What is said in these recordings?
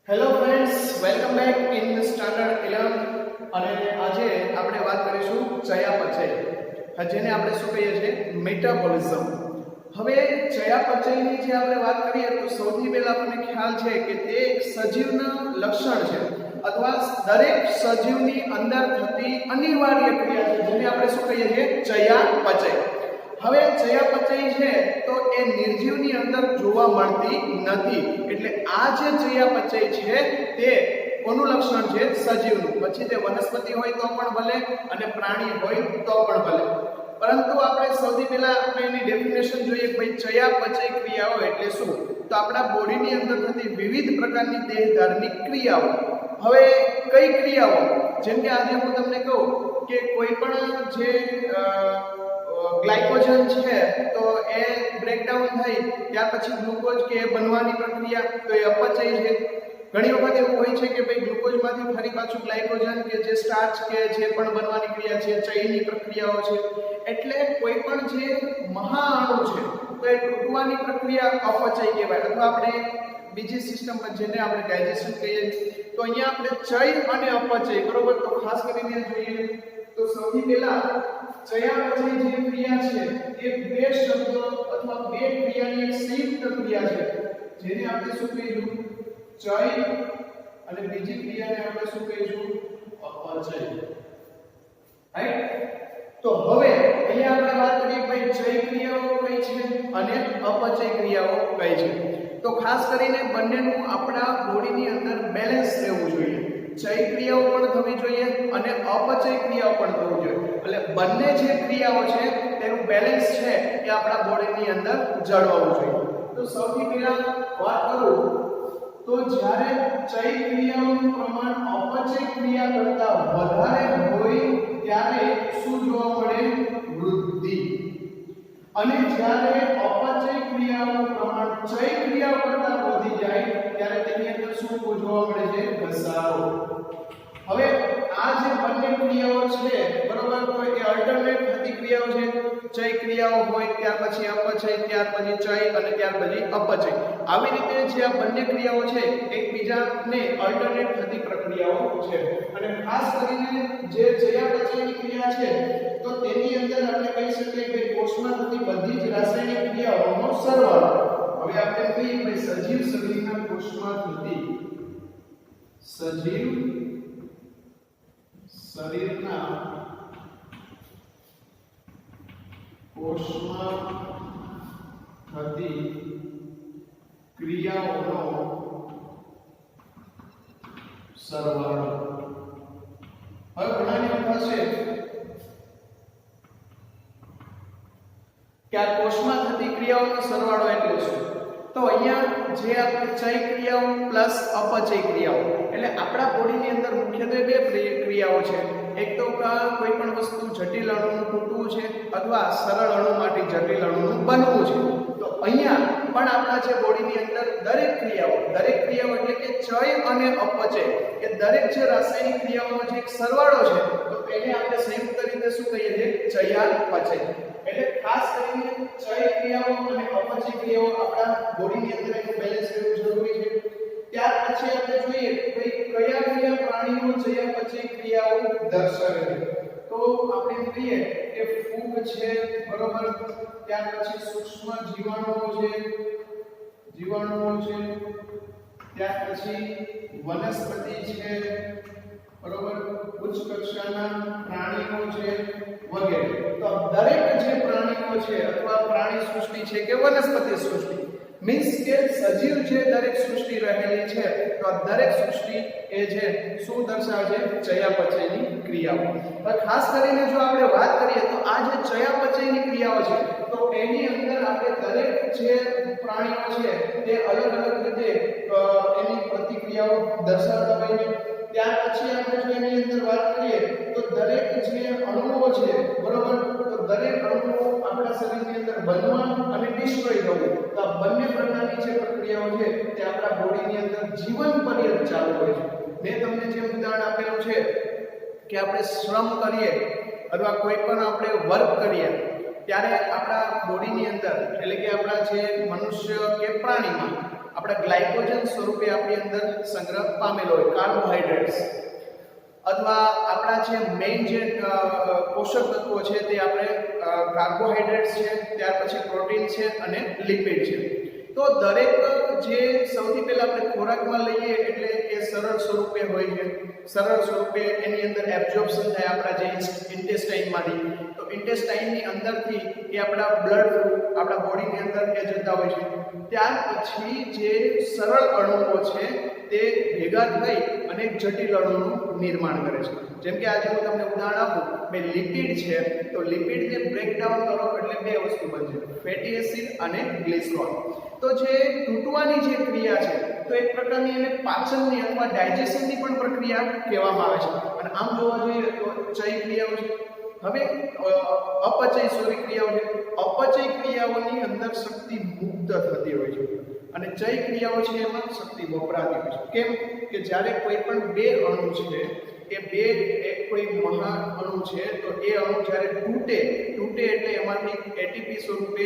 Hello friends, welcome back in standard 11 અને આજે આપણે વાત કરીશું ચયાપચય, જેને આપણે શું કહીએ છીએ મેટાબોલિઝમ. હવે ચયાપચયની જે આપણે વાત કરીએ તો સૌથી પહેલા આપણને ખ્યાલ છે કે તે એક સજીવના લક્ષણ છે અથવા દરેક સજીવની અંદર થતી અનિવાર્ય ક્રિયા છે જેને આપણે શું કહીએ છીએ ચયાપચય. હવે ચયાપચય છે તો એ નિર્જીવની અંદર જોવા મળતી નથી. એટલે આ જે ચયાપચય છે તે કોનું લક્ષણ છે? સજીવનું. પછી તે વનસ્પતિ હોય તો પણ ભલે અને પ્રાણી હોય તો પણ ભલે. પરંતુ આપણે સૌથી પહેલા આપણે એની ડેફિનેશન જોઈએ કે ભાઈ ચયાપચય ક્રિયાઓ એટલે શું? તો આપણા બોડીની અંદર થતી વિવિધ પ્રકારની દેહધાર્મિક ક્રિયાઓ. હવે કઈ ક્રિયાઓ? જેમ કે આજે હું તમને કહું કે કોઈ પણ જે ગ્લાયકોજન છે તો એ બ્રેકડાઉન થઈ ત્યાર પછી ગ્લુકોઝ કે બનવાની પ્રક્રિયા તો એ અપચય છે. ઘણી વખત એવું હોય છે કે ભાઈ ગ્લુકોઝમાંથી ફરી પાછું ગ્લાયકોજન કે જે સ્ટાર્ચ કે જે પણ બનવાની ક્રિયા છે ચયની પ્રક્રિયાઓ છે. એટલે કોઈ પણ જે મહાઅણુ છે તો એ તૂટવાની પ્રક્રિયા અપચય કહેવાય. અથવા આપણે બીજી સિસ્ટમ જેને આપણે ડાયજેશન કહીએ તો અહીંયા આપણે ચય અને અપચય, બરોબર? તો ખાસ કરીને જોઈએ તો સૌથી પહેલા ચયાપચય જે ક્રિયા છે એ બે શબ્દો અથવા બે ક્રિયાની એક સંયુક્ત ક્રિયા છે જેને આપણે શું કહીશું? ચય. અને બીજી ક્રિયાને આપણે શું કહીશું? અપચય. રાઈટ? તો હવે અહીંયા આપણે વાત કરીએ ભાઈ ચય ક્રિયાઓ કઈ છે અને અપચય ક્રિયાઓ કઈ છે. તો ખાસ કરીને બંનેનું આપણા બોડીની અંદર બેલેન્સ રહેવું જોઈએ. ચય ક્રિયાઓ પણ થવી જોઈએ અને અપચય ક્રિયાઓ પણ થવી જોઈએ. એટલે બંને જે ક્રિયાઓ છે તેનું બેલેન્સ છે એ આપણા બોડીની અંદર જળવાવું જોઈએ. તો સૌથી પહેલા વાત કરું તો જ્યારે ચય ક્રિયાઓનું પ્રમાણ અપચય ક્રિયા કરતા વધારે હોય ત્યારે શું જોવા મળે? વૃદ્ધિ. અને જ્યારે અપચય ક્રિયાઓનું પ્રમાણ ચય ક્રિયાઓ કરતા વધી જાય ત્યારે તેની અંદર શું જોવા મળે છે? ઘસારો. હવે આ જે બંને ક્રિયાઓ છે, બરોબર, તો એ અલ્ટરનેટ થતી ક્રિયાઓ છે. ચય ક્રિયાઓ હોય ત્યાર પછી અપચય, ત્યાર પછી ચય અને ત્યાર પછી અપચય. આવી રીતે જે આ બંને ક્રિયાઓ છે એકબીજાને અલ્ટરનેટ થતી પ્રક્રિયાઓ છે. અને ખાસ કરીને જે ચયાપચયની ક્રિયા છે તો તેની અંદર આપણે કહી શકીએ કે કોષમાં થતી બધી જ રાસાયણિક ક્રિયાઓનો સરવાળો. હવે આપણે કહીએ કે સજીવ શરીરના કોષમાં થતી સજીવ શરીરના કોષમાં થતી ક્રિયાઓનો સરવાળો. હવે ઘણાને થશે કે આ કોષમાં થતી ક્રિયાઓનો સરવાળો એટલે શું? તો અહીંયા જે આપણે ચય ક્રિયાઓ પ્લસ અપચય ક્રિયાઓ, એટલે આપણા બોડીની અંદર મુખ્યત્વે બે ક્રિયાઓ છે. એક તો કોઈ પણ વસ્તુ જટિલ અણુનું તૂટવું છે અથવા સરળ અણુમાંથી જટિલ અણુનું બનવું છે. તો અહીંયા પણ આપણા જે બોડીની અંદર દરેક ક્રિયાઓ એટલે કે ચય અને અપચય એ દરેક જે રાસાયણિક ક્રિયાઓનો જે એક સરવાળો છે તો એને આપણે સંયુક્ત રીતે શું કહીએ છીએ? ચયાપચય. એટલે ખાસ કરીને ચય ક્રિયાઓ અને અપચય ક્રિયાઓ આપણા બોડીની અંદર એનું બેલેન્સ રહેવું જરૂરી છે. ત્યાર પછી આપણે જોઈએ કે કયા કયા પ્રાણીઓ ચયાપચય ક્રિયાઓ દર્શાવે છે. તો આપણે કહીએ કે ફૂગ છે, બરોબર, ત્યાર પછી સૂક્ષ્મ જીવાણુઓ છે, ત્યાર પછી વનસ્પતિ છે, બરોબર, ઉચ્ચ કક્ષાના પ્રાણીઓ છે વગેરે. તો દરેક જે પ્રાણીઓ છે અથવા પ્રાણી સૃષ્ટિ છે કે વનસ્પતિ સૃષ્ટિ, મીન્સ કે સજીવ જે દરેક સૃષ્ટિ રહેલી છે તો આ દરેક સૃષ્ટિ એ છે શું દર્શાવે છે? ચયાપચયની ક્રિયાઓ. હવે ખાસ કરીને જો આપણે વાત કરીએ તો આ જે ચયાપચયની ક્રિયાઓ છે તો એની અંદર આપણે દરેક જે પ્રાણીઓ છે તે અલગ અલગ રીતે એની પ્રતિક્રિયાઓ દર્શાવતા હોય છે. ત્યાર પછી આપણે જો એની અંદર વાત કરીએ તો દરેક જે અણુઓ છે, બરોબર, તો દરેક અણુઓ આપણા શરીરની અંદર બનવા અને ડિસ્ટ્રોય થવું, તો આ બંને પ્રકારની જે પ્રક્રિયાઓ છે તે આપણા બોડીની અંદર જીવન પર્યંત ચાલુ હોય છે. મેં તમને જે ઉદાહરણ આપેલું છે કે આપણે શ્રમ કરીએ અથવા કોઈ પણ આપણે વર્ક કરીએ ત્યારે આપણા બોડીની અંદર એટલે કે આપણા જે મનુષ્ય કે પ્રાણીમાં આપણા ગ્લાયકોજન સ્વરૂપે આપણી અંદર સંગ્રહ પામેલો હોય, કાર્બોહાઈડ્રેટ્સ અથવા આપણા જે મેઇન જે પોષક તત્વો છે તે આપણે કાર્બોહાઈડ્રેટ્સ છે, ત્યાર પછી પ્રોટીન છે અને લિપિડ છે. તો દરેક જે સૌથી પહેલા આપણે ખોરાકમાં લઈએ એટલે એ સરળ સ્વરૂપે હોય છે. સરળ સ્વરૂપે એની અંદર એબ્ઝોર્પ્શન થાય આપણા જે ઇન્ટેસ્ટાઇનમાંથી. તો ઇન્ટેસ્ટાઇનની અંદરથી એ આપણા બ્લડ થ્રુ આપણા બોડીની અંદર એ જતા હોય છે. ત્યાર પછી જે સરળ અણુઓ છે તે ભેગા થઈ અને જટિલ અણુનું નિર્માણ કરે છે. જેમ કે આજે હું તમને ઉદાહરણ આપું, બે લિપિડ છે, તો લિપિડને બ્રેકડાઉન કરો એટલે બે વસ્તુ બનશે, ફેટી એસિડ અને ગ્લિસરોલ. તો જે તૂટવાની જે ક્રિયા છે તો એક પ્રકારની એને પાચનની અથવા ડાયજેશનની પણ પ્રક્રિયા કહેવામાં આવે છે. અને આમ જોવા જોઈએ તો ચય ક્રિયાઓ છે. હવે અપચય ક્રિયાઓ છે. અપચય ક્રિયાઓની અંદર શક્તિ મુક્ત થતી હોય છે અને ચય ક્રિયાઓ છે એમાં શક્તિ વપરાતી હોય છે. કેમ કે જ્યારે કોઈ પણ બે અણુ છે એ બે એક કોઈ મહા અણુ છે તો એ અણુ જ્યારે તૂટે એટલે એમાંથી એટીપી સ્વરૂપે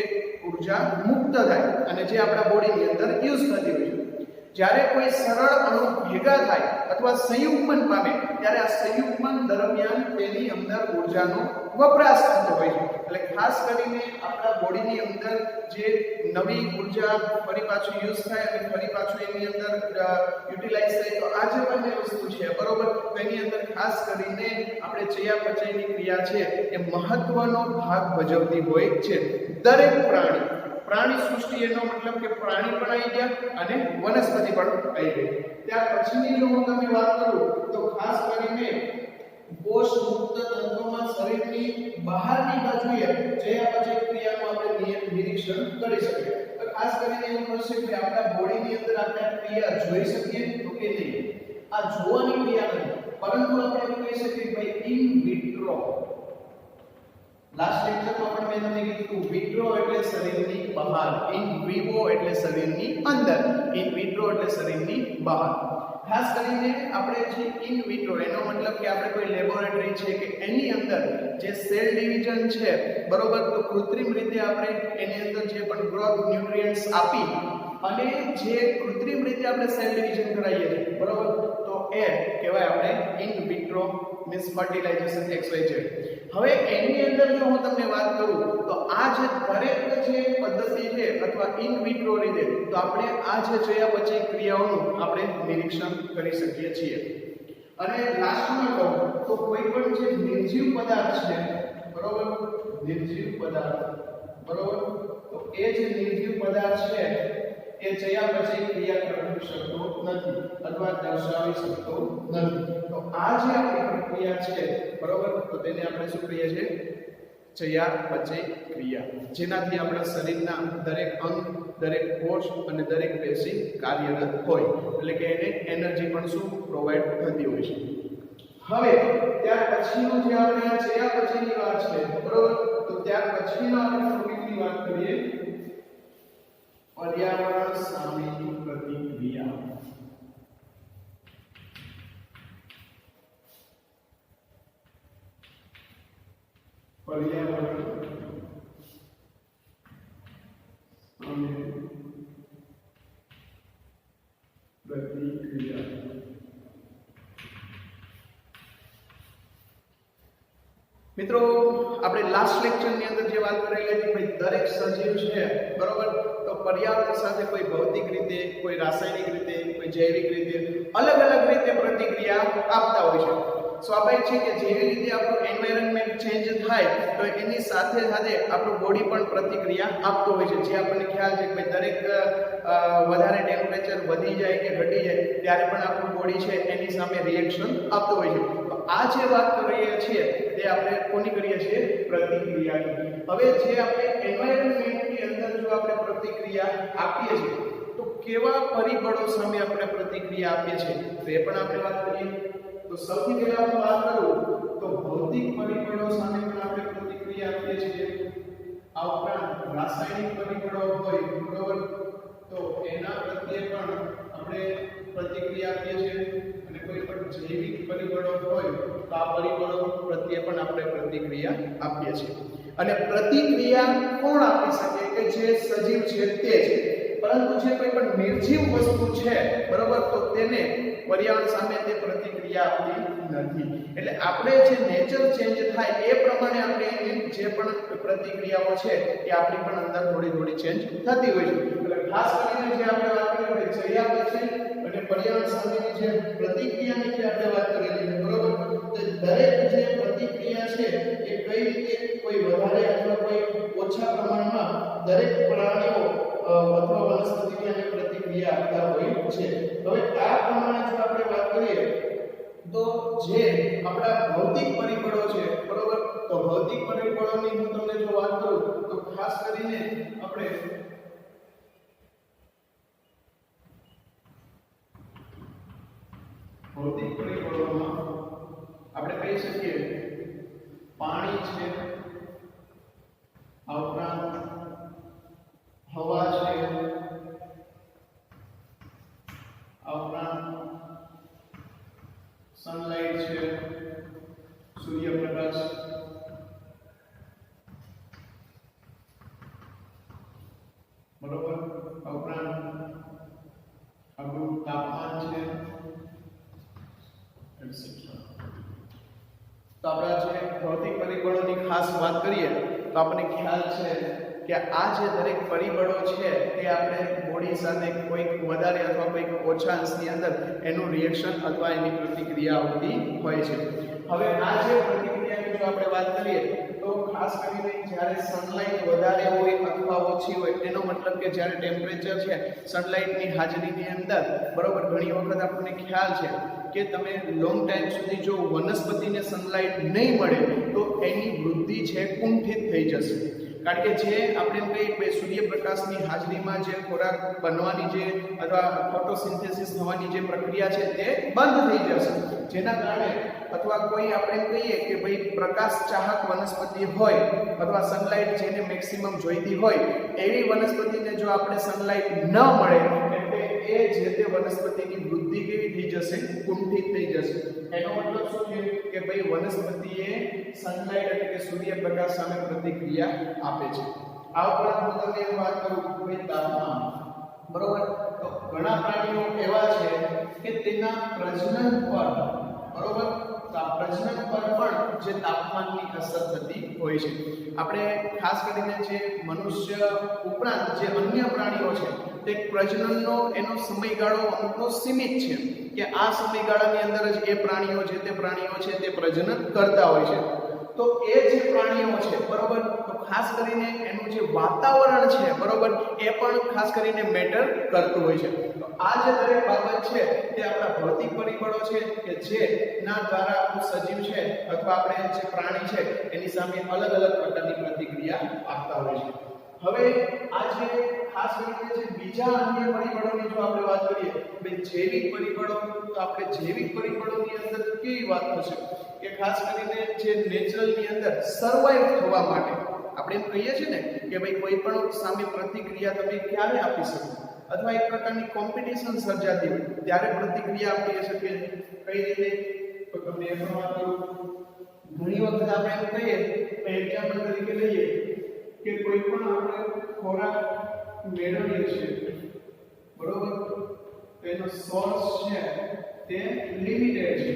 ઉર્જા મુક્ત થાય અને જે આપણા બોડીની અંદર યુઝ થતી હોય છે. જ્યારે કોઈ સરળ અણુ ભેગા થાય અથવા સંયુગ્મન પામે ત્યારે આ સંયુગ્મન દરમિયાન તેની અંદર ઉર્જાનો વપરાશ થતો હોય છે. એટલે ખાસ કરીને આપણા બોડીની અંદર જે નવી ઉર્જા ફરી પાછું યુઝ થાય અને ફરી પાછું એની અંદર યુટિલાઇઝ થાય, તો આ જે બંને વસ્તુ છે બરોબર, તો એની અંદર ખાસ કરીને આપણે ચયાપચયની ક્રિયા છે એ મહત્વનો ભાગ ભજવતી હોય છે. દરેક પ્રાણી સૃષ્ટિ એનો મતલબ કે પ્રાણી પણ આવી ગયા અને વનસ્પતિ પણ આવી ગઈ. ત્યાર પછીની જો હું તમને વાત કરું તો ખાસ કરીને કોષ મુક્ત તંતુમાં શરીરની બહારની બાજુએ ચયાપચય ક્રિયાનું આપણે નિરીક્ષણ કરી શકીએ. તો ખાસ કરીને એવું થશે કે આપણા બોડીની અંદર આપણે ક્રિયા જોઈ શકીએ તો કે નહીં, આ જોવાની ક્રિયા નથી, પરંતુ આપણે એવું કહી શકીએ કે ભાઈ ઇન વિટ્રો. લાસ્ટ લેક્ચરમાં પણ મેં તમને કીધું વિટ્રો એટલે શરીરની બહાર, ઇન વિવો એટલે શરીરની અંદર, ઇન વિટ્રો એટલે શરીરની બહાર. ખાસ કરીને આપણે જે ઇન વિટ્રો એનો મતલબ કે આપણે કોઈ લેબોરેટરી છે કે એની અંદર જે સેલ ડિવિઝન છે બરોબર, તો કૃત્રિમ રીતે આપણે એની અંદર જે પણ ગ્રોથ ન્યુટ્રિયન્ટ્સ આપી અને જે કૃત્રિમ રીતે આપણે સેલ ડિવિઝન કરાવીએ છીએ બરોબર, તો એ કહેવાય આપણે in vitro means fertilisation XYZ. હવે એની અંદર જો હું તમને વાત કરું તો આ જે દરેક જે પદ્ધતિ છે અથવા ઇન વિટ્રો રીતે તો આપણે આ જે ચયાપચય ક્રિયાઓનું આપણે નિરીક્ષણ કરી શકીએ છીએ. અને લાસ્ટમાં કહું તો કોઈ પણ જે નિર્જીવ પદાર્થ છે બરોબર, નિર્જીવ પદાર્થ બરોબર, તો એ જે નિર્જીવ પદાર્થ છે એ ચયાપચય ક્રિયા કરી શકતો નથી અથવા દર્શાવી શકતો નથી. તો આ જે આપણી પ્રક્રિયા છે બરોબર, તો તેને આપણે શું કહીએ છીએ? ચયાપચય ક્રિયા, જેનાથી આપણા શરીરના દરેક અંગ, દરેક કોષ અને દરેક પેશી કાર્યરત હોય, એટલે કે એને એનર્જી પણ શું પ્રોવાઈડ થતી હોય છે. હવે ત્યાર પછીનું જે આપણે આ ચયાપચયની વાત છે બરોબર, તો ત્યાર પછીનો આપણે ટોપિકની વાત કરીએ પર્યાવરણ સામેની પ્રતિક્રિયા. પર્યાવરણ સામે પ્રતિક્રિયા. મિત્રો આપણે લાસ્ટ લેક્ચરની અંદર જે વાત કરેલી હતી ભાઈ દરેક સજીવ છે બરોબર, તો પર્યાવરણ સાથે કોઈ ભૌતિક રીતે, કોઈ રાસાયણિક રીતે, કોઈ જૈવિક રીતે અલગ અલગ રીતે પ્રતિક્રિયા આપતા હોય છે. સ્વાભાવિક છે કે જેવી રીતે આપણું એન્વાયરન્મેન્ટ ચેન્જ થાય તો એની સાથે સાથે આપણું બોડી પણ પ્રતિક્રિયા આપતો હોય છે. જે આપણને ખ્યાલ છે કે દરેક વધારે ટેમ્પરેચર વધી જાય કે ઘટી જાય ત્યારે પણ આપણું બોડી છે એની સામે રિએક્શન આપતો હોય છે. તો આ જે વાત કરીએ છીએ તે આપણે કોની કરીએ છીએ? પ્રતિક્રિયાની. હવે જે આપણે એન્વાયરન્મેન્ટની અંદર જો આપણે પ્રતિક્રિયા આપીએ છીએ તો કેવા પરિબળો સામે આપણે પ્રતિક્રિયા આપીએ છીએ તો એ પણ આપણે વાત કરીએ. તો સૌથી પહેલા હું વાત કરું તો ભૌતિક પરિબળો સામે પણ આપણે પ્રતિક્રિયા આપીએ છીએ. આ ઉપરાંત રાસાયણિક પરિબળો હોય બરોબર, તો એના પ્રત્યે પણ આપણે પ્રતિક્રિયા આપીએ છીએ. અને કોઈ પણ જૈવિક પરિબળો હોય તો આ પરિબળો પ્રત્યે પણ આપણે પ્રતિક્રિયા આપીએ છીએ. અને પ્રતિક્રિયા કોણ આપી શકે? કે જે સજીવ છે તે જ. પરંતુ જે કોઈ પણ નિર્જીવ વસ્તુ છે બરોબર, તો તેને પર્યાવરણ સામે તે પ્રતિક્રિયા આપતી નથી. એટલે આપણે જે નેચર ચેન્જ થાય એ પ્રમાણે આપણે એની જે પણ પ્રતિક્રિયાઓ છે એ આપણી પણ અંદર થોડી થોડી ચેન્જ થતી હોય છે. એટલે ખાસ કરીને જે આપણે વાત કરી આપણે ચર્યાપચય અને પર્યાવરણ સામેની જે પ્રતિક્રિયાની જે આપણે વાત કરેલી છે બરોબર, તો દરેક જે પ્રતિક્રિયા છે એ કઈ રીતે કોઈ વધારે અથવા કોઈ ઓછા પ્રમાણમાં દરેક પ્રાણીઓ અથવા વનસ્પતિની અને પ્રતિક્રિયા આપતા હોય છે. હવે આ પ્રમાણે જો આપણે વાત કરીએ તો જે આપણા ભૌતિક પરિબળો છે બરોબર, તો ભૌતિક પરિબળોની હું તમને જો વાત કરું તો ખાસ કરીને આપણે ભૌતિક પરિબળોમાં આપણે કહી શકીએ પાણી છે, આ ઉપરાંત હવા છે, આ ઉપરાંત સનલાઇટ છે, સૂર્યપ્રકાશ, બરોબર, આ ઉપરાંત આપણું તાપમાન છે, તો આપણા જે ભૌતિક પરિબળોની ખાસ વાત કરીએ તો આપણને ખ્યાલ છે કે આ જે દરેક પરિબળો છે તે આપણે બોડી સાથે કોઈક વધારે અથવા કોઈક ઓછા અંશની અંદર એનું રિએક્શન અથવા એની પ્રતિક્રિયા આવતી હોય છે. હવે આ જે પ્રતિક્રિયાની જો આપણે વાત કરીએ તો ખાસ કરીને જ્યારે સનલાઇટ વધારે હોય અથવા ઓછી હોય એનો મતલબ કે જ્યારે ટેમ્પરેચર છે સનલાઇટની હાજરીની અંદર બરોબર, ઘણી વખત આપણને ખ્યાલ છે કે તમે લોંગ ટાઈમ સુધી જો વનસ્પતિને સનલાઇટ નહીં મળે તો એની વૃદ્ધિ છે કુંઠિત થઈ જશે. કારણ કે જે આપણે કહીએ કે સૂર્યપ્રકાશની હાજરીમાં જે ખોરાક બનવાની જે અથવા ફોટોસિન્થેસિસ થવાની જે પ્રક્રિયા છે તે બંધ થઈ જશે, જેના કારણે અથવા કોઈ આપણે કહીએ કે ભાઈ પ્રકાશ ચાહક વનસ્પતિ હોય અથવા સનલાઇટ જેને મેક્સિમમ જોઈતી હોય એવી વનસ્પતિને જો આપણે સનલાઇટ ન મળે એટલે એ જે તે વનસ્પતિની વૃદ્ધિ કેવી થઈ જશે, કુંઠિત થઈ જશે. એનો મતલબ શું છે કે ભાઈ વનસ્પતિએ સનલાઇટ એટલે કે સૂર્યપ્રકાશ સામે પ્રતિક્રિયા આપે છે. આ ઉપરાંત હું તમને વાત કરું કે તાપમાન બરોબર, તો ઘણા પ્રાણીઓ એવા છે કે તેના પ્રજનન પર બરોબર, તો આ પ્રજનન પર પણ જે તાપમાનની અસર થતી હોય છે. આપણે ખાસ કરીને જે મનુષ્ય ઉપરાંત જે અન્ય પ્રાણીઓ છે તે પ્રજનનનો એનો સમયગાળો અમુકનો સીમિત છે કે આ સમયગાળાની અંદર જ એ પ્રાણીઓ જે તે પ્રાણીઓ છે તે પ્રજનન કરતા હોય છે. તો એ જે પ્રાણીઓ છે બરોબર, તો ખાસ કરીને એનું જે વાતાવરણ છે બરોબર એ પણ ખાસ કરીને મેટર કરતું હોય છે. તો આ જે દરેક બાબત છે તે આપણા ભૌતિક પરિબળો છે કે જે ના દ્વારા આપણું સજીવ છે અથવા આપણે જે પ્રાણી છે એની સામે અલગ અલગ પ્રકારની પ્રતિક્રિયા આપતા હોય છે. હવે આ જે ખાસ કરીને જે બીજા અન્ય પરિબળોની જો આપણે વાત કરીએ બે જૈવિક પરિબળો, તો આપણે જૈવિક પરિબળોની અંદર કેવી વાત થશે કે ખાસ કરીને જે નેચરલની અંદર સર્વાઈવ થવા માટે આપણે એમ કહીએ છીએ ને કે ભાઈ કોઈ પણ સામે પ્રતિક્રિયા તમે ક્યારે આપી શકો અથવા એક પ્રકારની કોમ્પિટિશન સર્જાતી હોય ત્યારે પ્રતિક્રિયા આપી શકીએ. કઈ રીતે તો તમને એ પણ વાત કરું. ઘણી વખત આપણે એમ કહીએ તો એક્ઝામ્પલ તરીકે લઈએ કે કોઈ પણ આપણે ખોરાક મેળવીએ છીએ બરોબર, તેનો સોર્સ છે તે લિમિટેડ છે.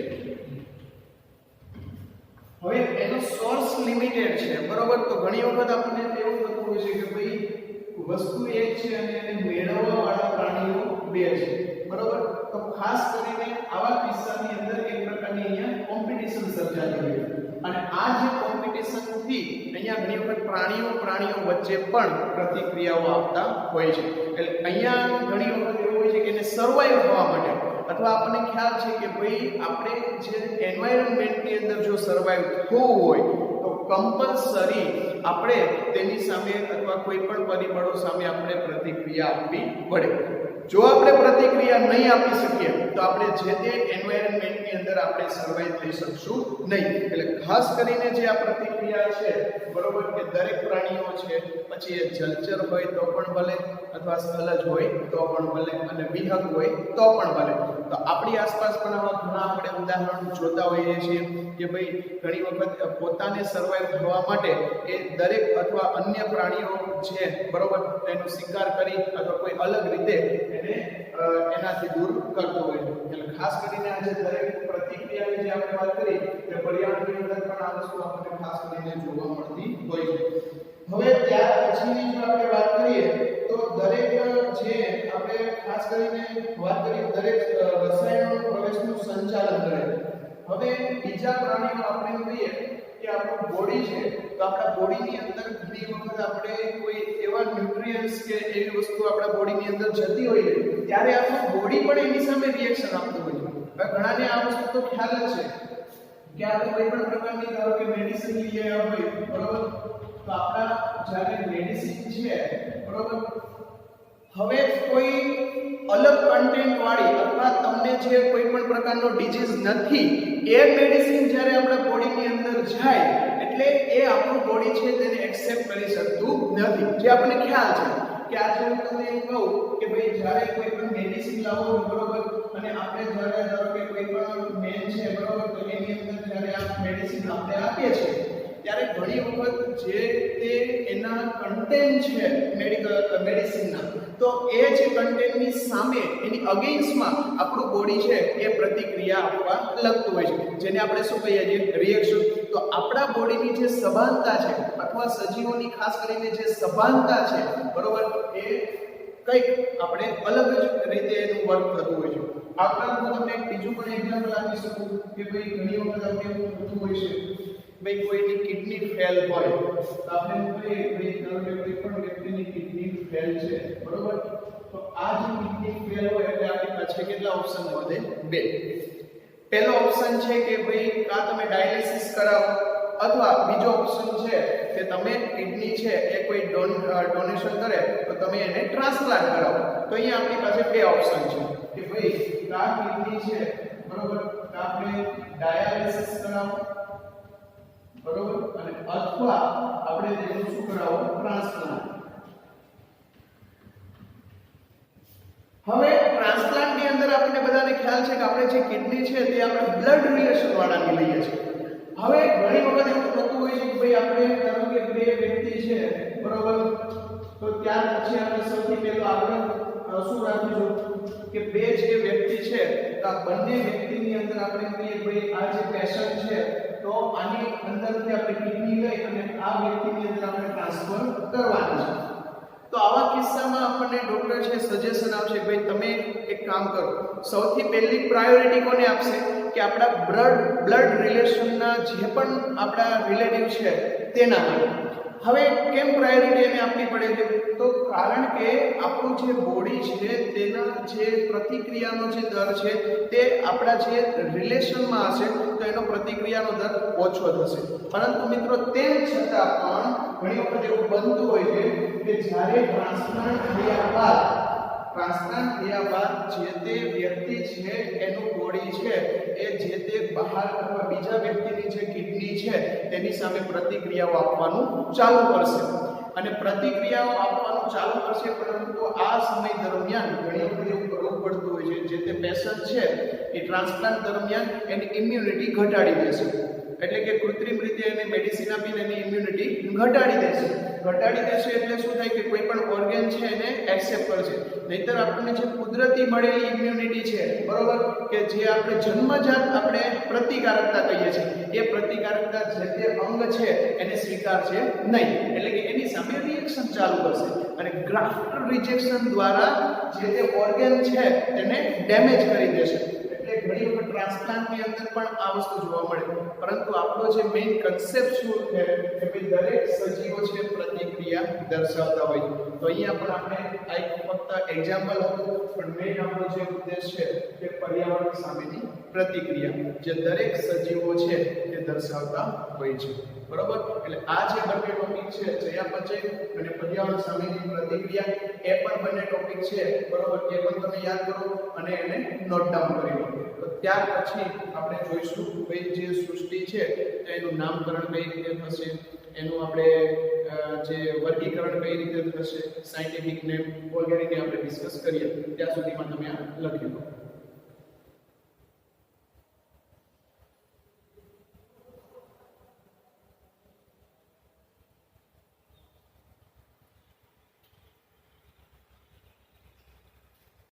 હવે એનો સોર્સ લિમિટેડ છે બરોબર, તો ઘણી વખત આપણને એવું થતું હોય છે કે ભાઈ વસ્તુ એક છે અને એને મેળવવા વાળા પ્રાણીઓ બે છે બરોબર. તો ખાસ કરીને આવા કિસ્સાની અંદર એક પ્રકારની અહીંયા કોમ્પિટિશન સર્જાતી હોય અને આ જે કોમ્પિટિશન થી અહીંયા ઘણી વખત પ્રાણીઓ વચ્ચે પણ પ્રતિક્રિયાઓ આપતા હોય છે. એટલે અહીંયા ઘણી વખત એવું હોય છે કે એને સર્વાઈવ થવા માટે અથવા આપણને ખ્યાલ છે કે ભાઈ આપણે જે એન્વાયરમેન્ટની અંદર જો સર્વાઈવ થવું હોય તો કમ્પલસરી આપણે તેની સામે અથવા કોઈ પણ પરિબળો સામે આપણે પ્રતિક્રિયા આપવી પડે. જો આપણે પ્રતિક્રિયા નહીં આપી શકીએ તો આપણે જે તે એન્વાયરમેન્ટની અંદર આપણે સર્વાઈવ થઈ શકશું નહીં. એટલે ખાસ કરીને જે આ પ્રતિક્રિયા છે બરોબર કે દરેક પ્રાણીઓ છે, પછી એ જલચર હોય તો પણ ભલે અથવા સ્થલજ હોય તો પણ ભલે અને વિહંગ હોય તો પણ ભલે. તો આપણી આસપાસ પણ આવા ઘણા આપણે ઉદાહરણ જોતા હોઈએ છીએ કે ભાઈ ઘણી વખત પોતાને સર્વાઈવ થવા માટે એ દરેક અથવા અન્ય પ્રાણીઓ છે બરોબર એનો શિકાર કરી અથવા કોઈ અલગ રીતે એને એનાથી દૂર કરતો હોય છે. એટલે ખાસ કરીને આજે દરેક પ્રતિક્રિયાની જે આપણે વાત કરી કે પર્યાવરણની અંદર પણ આ વસ્તુ આપણને ખાસ કરીને જોવા મળતી હોય છે. હવે ત્યાર પછીની જો આપણે વાત કરીએ તો દરેક જે આપણે ખાસ કરીને વાત કરીએ દરેક રસાયણોના પ્રવેશનું સંચાલન કરે. હવે બીજા પ્રાણીઓ આપણે કહીએ કે આપણું બોડી છે તો આપણા બોડીની અંદર ઘણી વખત આપણે કોઈ એવા ન્યુટ્રિયન્ટ્સ કે એવી વસ્તુ આપણા બોડીની અંદર જતી હોય ત્યારે આપણું બોડી પણ એની સામે રિએક્શન આપતું હોય છે. હવે ઘણાને આ વસ્તુ તો ખ્યાલ જ છે કે આપણે કોઈ પણ પ્રકારની ધારો કે મેડિસિન લઈ આવ્યા હોય બરોબર તો આપણા જ્યારે મેડિસિન છે બરોબર હવે કોઈ અલગ કન્ટેન્ટ વાળી અથવા તમને જે કોઈ પણ પ્રકારનો ડિઝીઝ નથી એ મેડિસિન જ્યારે આપણા બોડીની અંદર જાય એટલે એ આપણું બોડી છે તેને એક્સેપ્ટ કરી શકતું નથી. જે આપણને ખ્યાલ છે કે આજે હું તમને એમ કહું કે ભાઈ જ્યારે કોઈ પણ મેડિસિન લાવો બરોબર અને આપણે જ્યારે ધારો કે કોઈ પણ મેન છે બરોબર તો એની અંદર જ્યારે આ મેડિસિન આપણે આપીએ છીએ ત્યારે ઘણી વખત જે તે એના કન્ટેન્ટ છે મેડિસિનના તો એ જે કન્ટેન્ટની સામે એની અગેન્સ્ટમાં આપણું બોડી છે એ પ્રતિક્રિયા આપવા લાગતું હોય છે જેને આપણે શું કહીએ છીએ રિએક્શન. તો આપણા બોડીની જે સભાનતા છે અથવા સજીવોની ખાસ કરીને જે સભાનતા છે બરોબર એ કંઈક આપણે અલગ જ રીતે એનું વર્ક થતું હોય છે. આ ઉપરાંત હું તમને બીજું પણ એક્ઝામ્પલ આપી શકું કે ભાઈ ઘણી વખત આપણે એવું થતું હોય છે ભાઈ કોઈની કિડની ફેલ હોય તો આપણે એમ કહીએ ભાઈ કોઈ પણ વ્યક્તિની કિડની ફેલ છે બરોબર તો આ જે કિડની ફેલ હોય એટલે આપણી પાસે કેટલા ઓપ્શન વધે? બે. પહેલો ઓપ્શન છે કે ભાઈ કાં તમે ડાયાલિસિસ કરાવો અથવા બીજો ઓપ્શન છે કે તમે કિડની છે એ કોઈ ડોનેશન કરે તો તમે એને ટ્રાન્સપ્લાન્ટ કરાવો. તો અહીંયા આપણી પાસે બે ઓપ્શન છે કે ભાઈ આ કિડની છે બરોબર આપણે ડાયાલિસિસ કરાવો બરોબર અને અથવા આપણે તેનું શું કરાવો? ટ્રાન્સપ્લાન્ટ. હવે ટ્રાન્સપ્લાન્ટ ની અંદર આપણને બધાને ખ્યાલ છે કે આપણે જે કિડની છે તે આપણે બ્લડ રિલેશન વાળાની લઈએ છીએ. હવે ઘણી વખત એવું થતું હોય છે કે ભાઈ આપણે ધારો કે બે વ્યક્તિ છે બરોબર તો ત્યાર પછી આપણે સૌથી પહેલો આપણે શું રાખીશું કે બે જે વ્યક્તિ છે તો આ બંને વ્યક્તિની અંદર આપણે કહીએ ભાઈ આ જે પેશન્ટ છે તો આની અંદરથી આપણે કિડની લઈ અને આ વ્યક્તિની અંદર આપણે ટ્રાન્સફર કરવાની છે. તો આવા કિસ્સામાં આપણને ડોક્ટર છે સજેશન આપશે ભાઈ તમે એક કામ કરો સૌથી પહેલી પ્રાયોરિટી કોને આપશે કે આપણા બ્લડ રિલેશનના જે પણ આપણા રિલેટિવ છે તેના માટે. હવે કેમ પ્રાયોરિટી એને આપવી પડે છે? તો કારણ કે આપણું જે બોડી છે તેના જે પ્રતિક્રિયાનો જે દર છે તે આપણા જે રિલેશનમાં હશે તો એનો પ્રતિક્રિયાનો દર ઓછો થશે. પરંતુ મિત્રો તેમ છતાં પણ ઘણી વખત એવું બનતું હોય છે કે જ્યારે ટ્રાન્સપ્લાન્ટ થયા બાદ જે તે વ્યક્તિ છે એનું બોડી છે એ જે તે બહાર અથવા બીજા વ્યક્તિની જે કિડની છે તેની સામે પ્રતિક્રિયાઓ આપવાનું ચાલુ કરશે અને પ્રતિક્રિયાઓ આપવાનું ચાલુ કરશે. પરંતુ આ સમય દરમિયાન ઘણી વખત એવું કરવું પડતું હોય છે જે તે પેશન્ટ છે એ ટ્રાન્સપ્લાન્ટ દરમિયાન એની ઇમ્યુનિટી ઘટાડી દેશે. એટલે કે કૃત્રિમ રીતે એને મેડિસિન આપીને એની ઇમ્યુનિટી ઘટાડી દેશે એટલે શું થાય કે કોઈ પણ ઓર્ગન છે એને એક્સેપ્ટ કરશે. નહીતર આપણને જે કુદરતી મળેલી ઇમ્યુનિટી છે બરોબર કે જે આપણે જન્મજાત આપણે પ્રતિકારકતા કહીએ છીએ એ પ્રતિકારકતા જે તે અંગ છે એને સ્વીકારશે નહીં. એટલે કે એની સામે રિએક્શન ચાલુ કરશે અને ગ્રાફ્ટ રિજેક્શન દ્વારા જે તે ઓર્ગન છે તેને ડેમેજ કરી દેશે. એટલે ઘણી વખત ટ્રાન્સપ્લાન્ટની અંદર પણ આ વસ્તુ જોવા મળે. પરંતુ આપણો જે મેઇન કન્સેપ્ટ શું છે કે ભાઈ દરેક સજીવો છે પ્રતિક્રિયા દર્શાવતા હોય. તો અહીંયા પણ આપણે આ એક ફક્ત એક્ઝામ્પલ હતું પણ મેઇન આપણો જે ઉદ્દેશ છે તે પર્યાવરણ સામેની પ્રતિક્રિયા જે દરેક સજીવો છે તે દર્શાવતા હોય છે. બરોબર. એટલે આ જે બંને ટોપિક છે ચયાપચય અને પર્યાવરણ સામેની પ્રતિક્રિયા એ પણ બંને ટોપિક છે બરોબર, એ પણ તમે યાદ કરો અને એને નોટ ડાઉન કરી લો. તો ત્યાર પછી આપણે જોઈશું ભાઈ જે સૃષ્ટિ છે એનું નામકરણ કઈ રીતે થશે, એનું આપણે જે વર્ગીકરણ કઈ રીતે થશે, સાયન્ટિફિક નેમ વગેરેને આપણે ડિસ્કસ કરીએ. ત્યાં સુધીમાં તમે આ લખી લો.